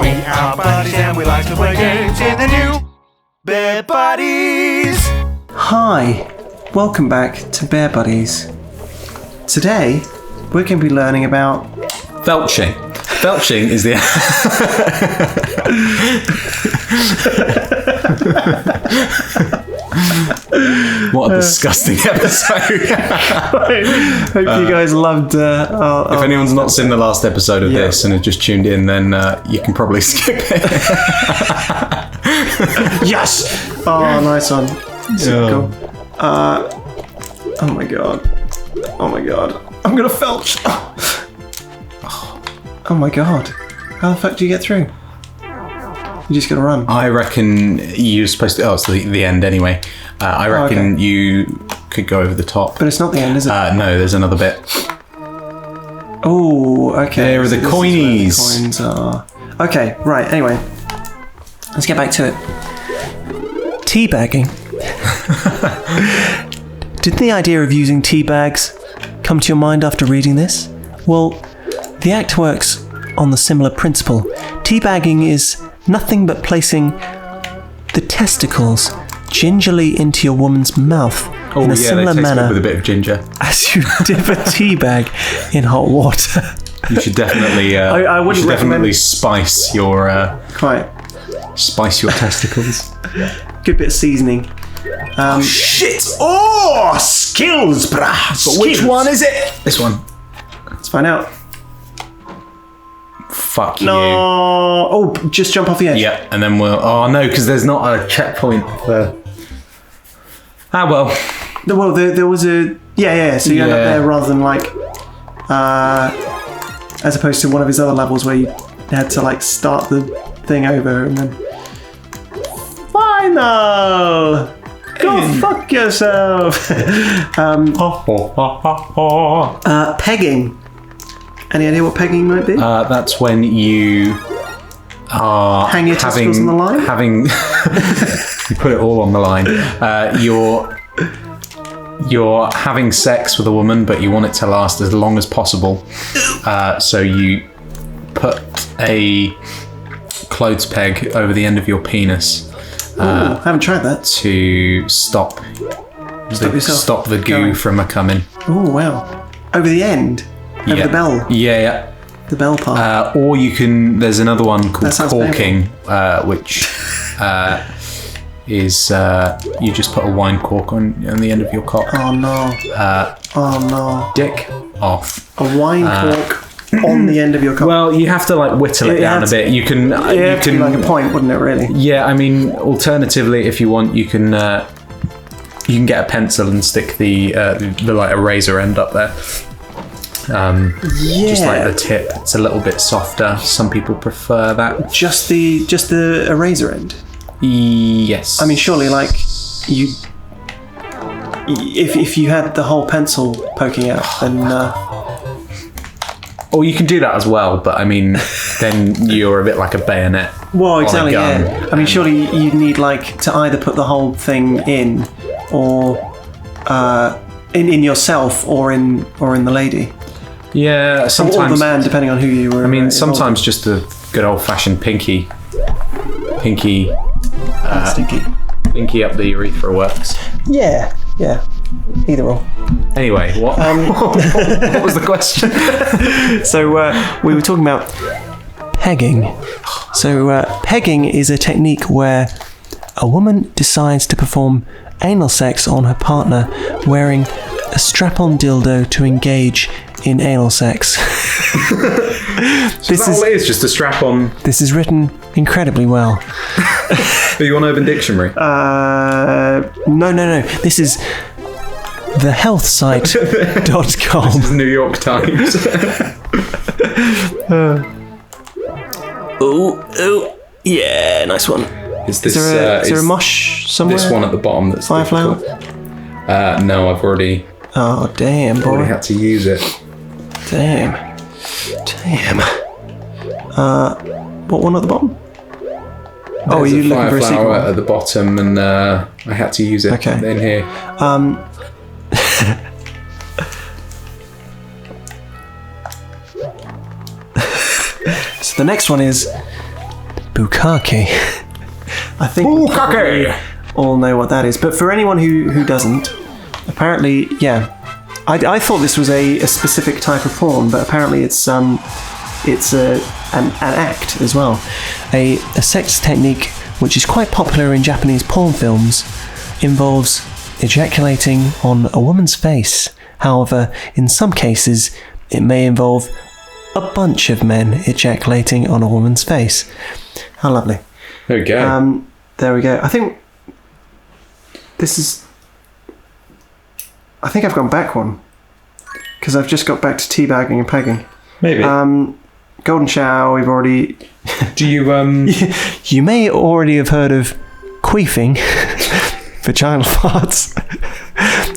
We are buddies and we like to play games in the new Bear Buddies. Hi, welcome back to Bear Buddies. Today, we're going to be learning about... Felching. Felching is the... What a disgusting episode. Hope you guys loved... if anyone's not seen the last episode of this and have just tuned in, then you can probably skip it. Yes! Oh, nice one. So cool. Oh my god. Oh my god. I'm gonna felch. Oh my god. How the fuck do you get through? You just gotta run. I reckon you're supposed to... Oh, it's the end anyway. I reckon you could go over the top. But it's not the end, is it? No, there's another bit. Oh, okay. There are the this coinies. Is where the coins are. Okay, right, anyway. Let's get back to it. Teabagging. Did the idea of using tea bags come to your mind after reading this? Well, the act works on the similar principle. Teabagging is nothing but placing the testicles gingerly into your woman's mouth in a similar manner with a bit of ginger. as you dip a tea bag in hot water. You should definitely. I wouldn't you should recommend definitely spice your Quite testicles. good bit of seasoning. Shit! Oh, skills, brah. But which one is it? This one. Let's find out. Fuck you. No. Oh, just jump off the edge. Yeah, and then we'll. Oh no, because there's not a checkpoint for. Ah well. Well, there was a so you end up there rather than like, as opposed to one of his other levels where you had to like start the thing over and then. Final. Go fuck yourself. Pegging. Any idea what pegging might be? That's when you are hang your testicles on the line. You put it all on the line. You're having sex with a woman, but you want it to last as long as possible. So you put a clothes peg over the end of your penis. I haven't tried that. To stop the goo from coming. Oh wow! Over the end, over the bell. Yeah. The bell part. Or you can. There's another one called corking, which is you just put a wine cork on the end of your cock. Oh no! Dick off. A wine cork on the end of your cock. Well, you have to like whittle it down a bit. You can. You can like a point, wouldn't it? Really? Yeah. I mean, alternatively, if you want, you can get a pencil and stick the like a razor end up there. Just like the tip. It's a little bit softer. Some people prefer that. Just the eraser end. Yes. I mean, surely, like you, if you had the whole pencil poking out, then. Or you can do that as well, but I mean, then you're a bit like a bayonet. Well, exactly. On a gun. Yeah. I mean, surely you'd need like to either put the whole thing in, or in yourself, or in the lady. Yeah, sometimes. Or the man, depending on who you were. I mean, sometimes just a good old-fashioned pinky stinky. Pinky up the urethra works. Yeah. Either or. Anyway, what? What was the question? So we were talking about pegging. So pegging is a technique where a woman decides to perform anal sex on her partner wearing a strap-on dildo to engage in anal sex. This is all it is, just a strap-on. This is written incredibly well. Are you on Urban Dictionary? No. This is thehealthsite.com. This is New York Times. Oh, yeah, nice one. Is this? Is there a mosh somewhere? This one at the bottom that's Fireflower? No, I've already. Oh damn, boy! Already had to use it. Damn. What one at the bottom? There's are you a looking for a secret flower one? at the bottom, and I had to use it in here. So the next one is Bukkake. I think we probably all know what that is. But for anyone who doesn't, apparently, yeah, I thought this was a specific type of porn, but apparently it's an act as well. A sex technique which is quite popular in Japanese porn films involves ejaculating on a woman's face. However, in some cases, it may involve a bunch of men ejaculating on a woman's face. How lovely. There we go. There we go. I think I've gone back one. Because I've just got back to teabagging and pegging. Maybe. Golden shower, we've already... Do you... You may already have heard of queefing, vaginal farts,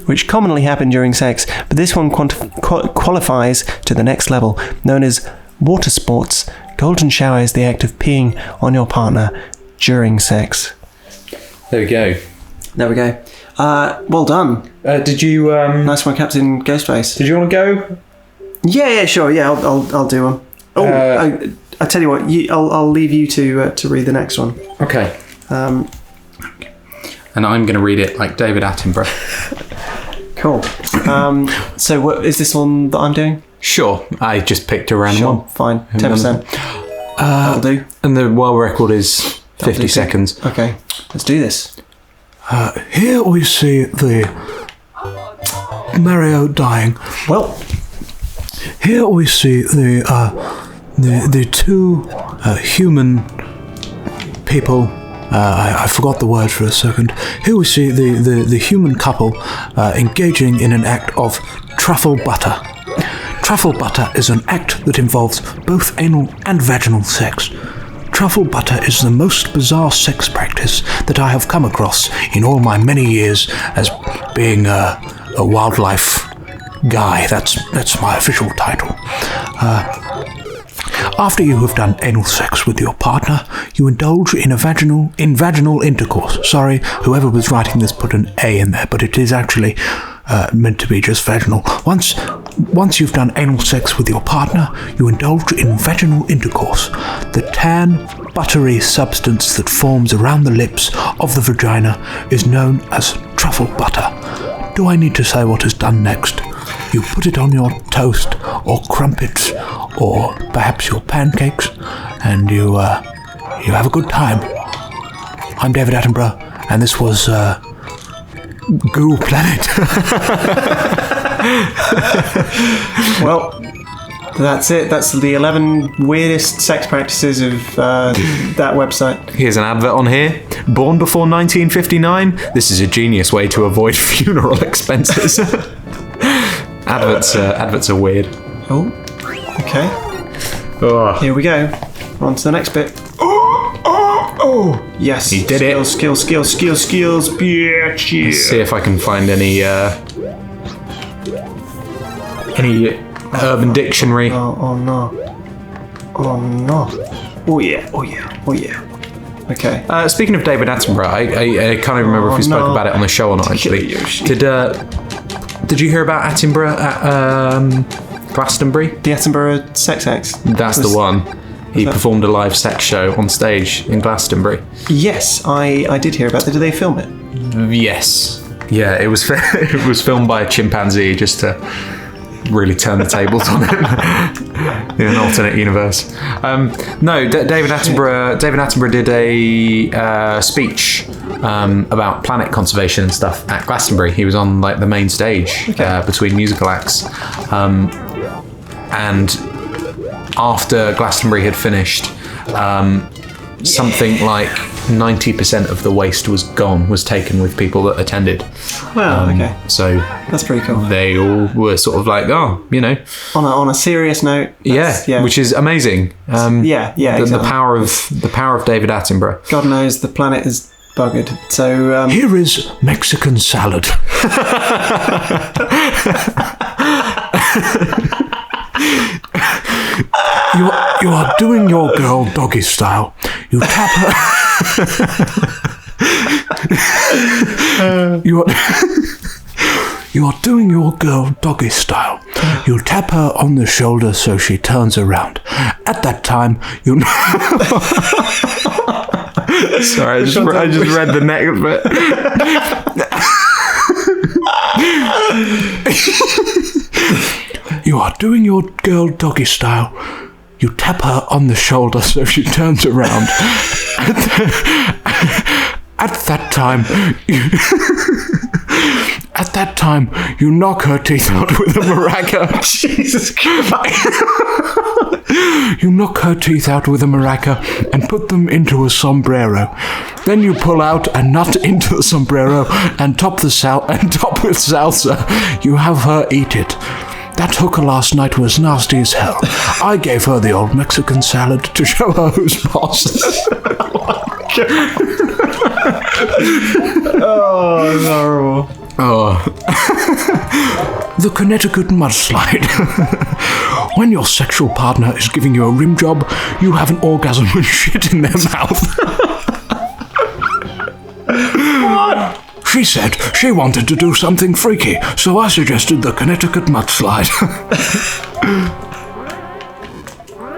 which commonly happen during sex, but this one qualifies to the next level. Known as water sports, golden shower is the act of peeing on your partner during sex. There we go. There we go. Well done. Did you... Nice one, Captain Ghostface. Did you want to go? Yeah, sure. Yeah, I'll do one. Oh, I tell you what. I'll leave you to read the next one. Okay. And I'm going to read it like David Attenborough. Cool. So, what is this one that I'm doing? Sure. I just picked a random one. Fine. 10%. That'll do. And the world record is 50 seconds. Okay. Let's do this. Here we see the Mario dying. Well, here we see the two human people. I forgot the word for a second. Here we see the human couple engaging in an act of truffle butter. Truffle butter is an act that involves both anal and vaginal sex. Truffle butter is the most bizarre sex practice that I have come across in all my many years as being a wildlife guy. That's my official title. After you have done anal sex with your partner, you indulge in vaginal intercourse. Sorry, whoever was writing this put an A in there, but it is actually meant to be just vaginal. Once you've done anal sex with your partner, you indulge in vaginal intercourse. The tan, buttery substance that forms around the lips of the vagina is known as truffle butter. Do I need to say what is done next? You put it on your toast or crumpets or perhaps your pancakes, and you have a good time. I'm David Attenborough, and this was Goo Planet. well, that's it. That's the 11 weirdest sex practices of that website. Here's an advert on here. Born before 1959? This is a genius way to avoid funeral expenses. Adverts are weird. Oh, okay. Oh. Here we go. On to the next bit. Oh, yes. He did it. Skills, bitch. Yeah. Let's see if I can find any Urban Dictionary. Oh no. Oh yeah. Okay. Speaking of David Attenborough, I can't even remember if we spoke about it on the show or not. Actually, did you hear about Attenborough at Glastonbury? The Attenborough sex acts. That's the one. He performed a live sex show on stage in Glastonbury. Yes, I did hear about that. Did they film it? Yes. Yeah, it was it was filmed by a chimpanzee just to really turn the tables on him in an alternate universe. No, David Attenborough did a speech about planet conservation and stuff at Glastonbury. He was on like the main stage between musical acts, and after Glastonbury had finished, something like 90% of the waste was taken with people that attended. Wow, okay. So that's pretty cool. They all were sort of like, on a serious note. Yeah, which is amazing. Exactly. The power of David Attenborough. God knows the planet is buggered. So here is Mexican salad. You are doing your girl doggy style. You tap her. You are doing your girl doggy style. You'll tap her on the shoulder so she turns around. At that time, you'll... Sorry, I just read the next bit. You are doing your girl doggy style. You tap her on the shoulder so she turns around. At that time, you knock her teeth out with a maraca. Jesus Christ. You knock her teeth out with a maraca and put them into a sombrero. Then you pull out a nut into the sombrero and top with salsa. You have her eat it. That hooker last night was nasty as hell. I gave her the old Mexican salad to show her who's boss. Oh, it's horrible. Oh. The Connecticut mudslide. When your sexual partner is giving you a rim job, you have an orgasm and shit in their mouth. What? She said she wanted to do something freaky, so I suggested the Connecticut mudslide.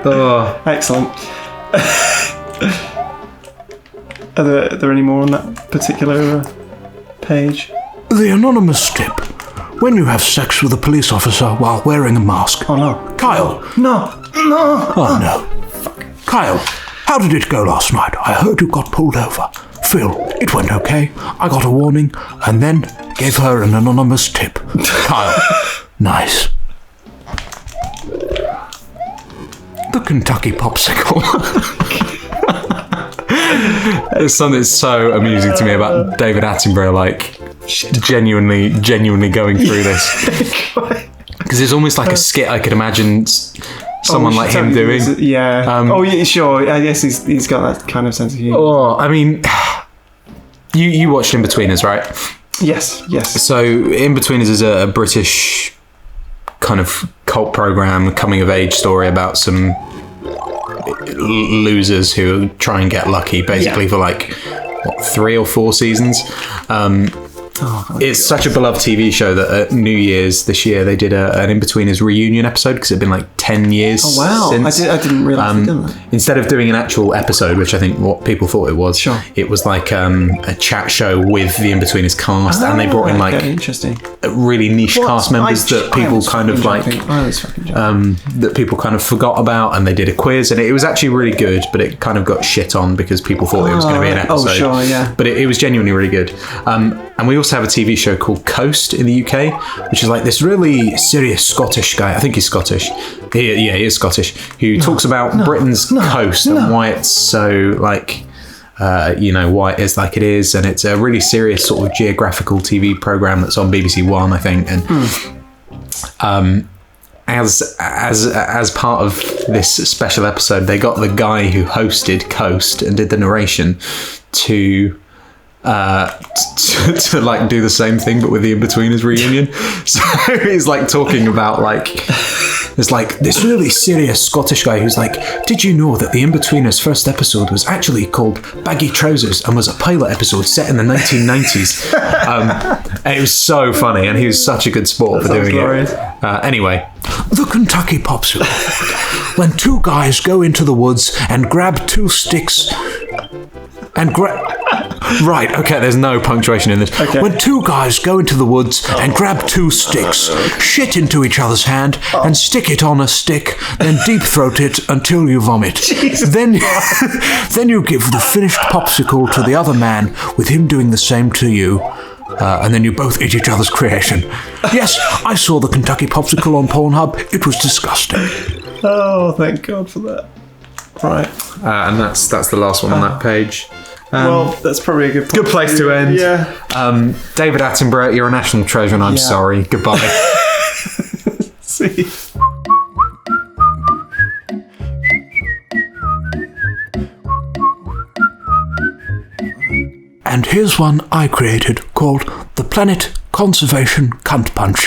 Oh, excellent. Are there any more on that particular page? The anonymous tip. When you have sex with a police officer while wearing a mask. Oh no. Kyle. No. Oh no. Fuck. Kyle, how did it go last night? I heard you got pulled over. Phil, it went okay. I got a warning and then gave her an anonymous tip. Kyle. Nice. The Kentucky popsicle. There's something that's so amusing to me about David Attenborough, like, genuinely going through this. Because it's almost like a skit I could imagine someone like him doing. Yeah. Yeah, sure. I guess he's got that kind of sense of humour. Oh, I mean, you watched In-Betweeners, right? Yes. So In-Betweeners is a British kind of cult program, coming of age story about some losers who try and get lucky, basically, for like 3 or 4 seasons. It's such a beloved TV show that at New Year's this year they did an In-Betweeners reunion episode because it'd been like 10 years. Oh wow! Since. I didn't realise they'd done that. Instead of doing an actual episode, which I think what people thought it was, sure, it was like a chat show with the In-Betweeners cast, and they brought in like interesting, really niche cast members that people kind of like that people kind of forgot about, and they did a quiz, and it was actually really good, but it kind of got shit on because people thought it was going to be an episode. Oh sure, yeah. But it was genuinely really good. And we also have a TV show called Coast in the UK, which is like this really serious Scottish guy. I think he's Scottish. He is Scottish. Who talks about Britain's coast and why it's so like, why it is like it is. And it's a really serious sort of geographical TV program that's on BBC One, I think. And as part of this special episode, they got the guy who hosted Coast and did the narration to like do the same thing but with the In-Betweeners reunion. So he's like talking about like there's like this really serious Scottish guy who's like, did you know that the In-Betweeners first episode was actually called Baggy Trousers and was a pilot episode set in the 1990s? And it was so funny, and he was such a good sport for doing glorious. it. Anyway, the Kentucky popsicle. When 2 guys go into the woods and grab 2 sticks and Right, okay, there's no punctuation in this. Okay. When 2 guys go into the woods and grab 2 sticks, shit into each other's hand, and stick it on a stick, then deep throat it until you vomit. Then you give the finished popsicle to the other man, with him doing the same to you. And then you both eat each other's creation. Yes, I saw the Kentucky popsicle on Pornhub. It was disgusting. Oh, thank God for that. Right. and that's the last one on that page. Well, that's probably a good place to end. Yeah. David Attenborough, you're a national treasure, and I'm sorry. Goodbye. See. And here's one I created called the Planet Conservation Cunt Punch.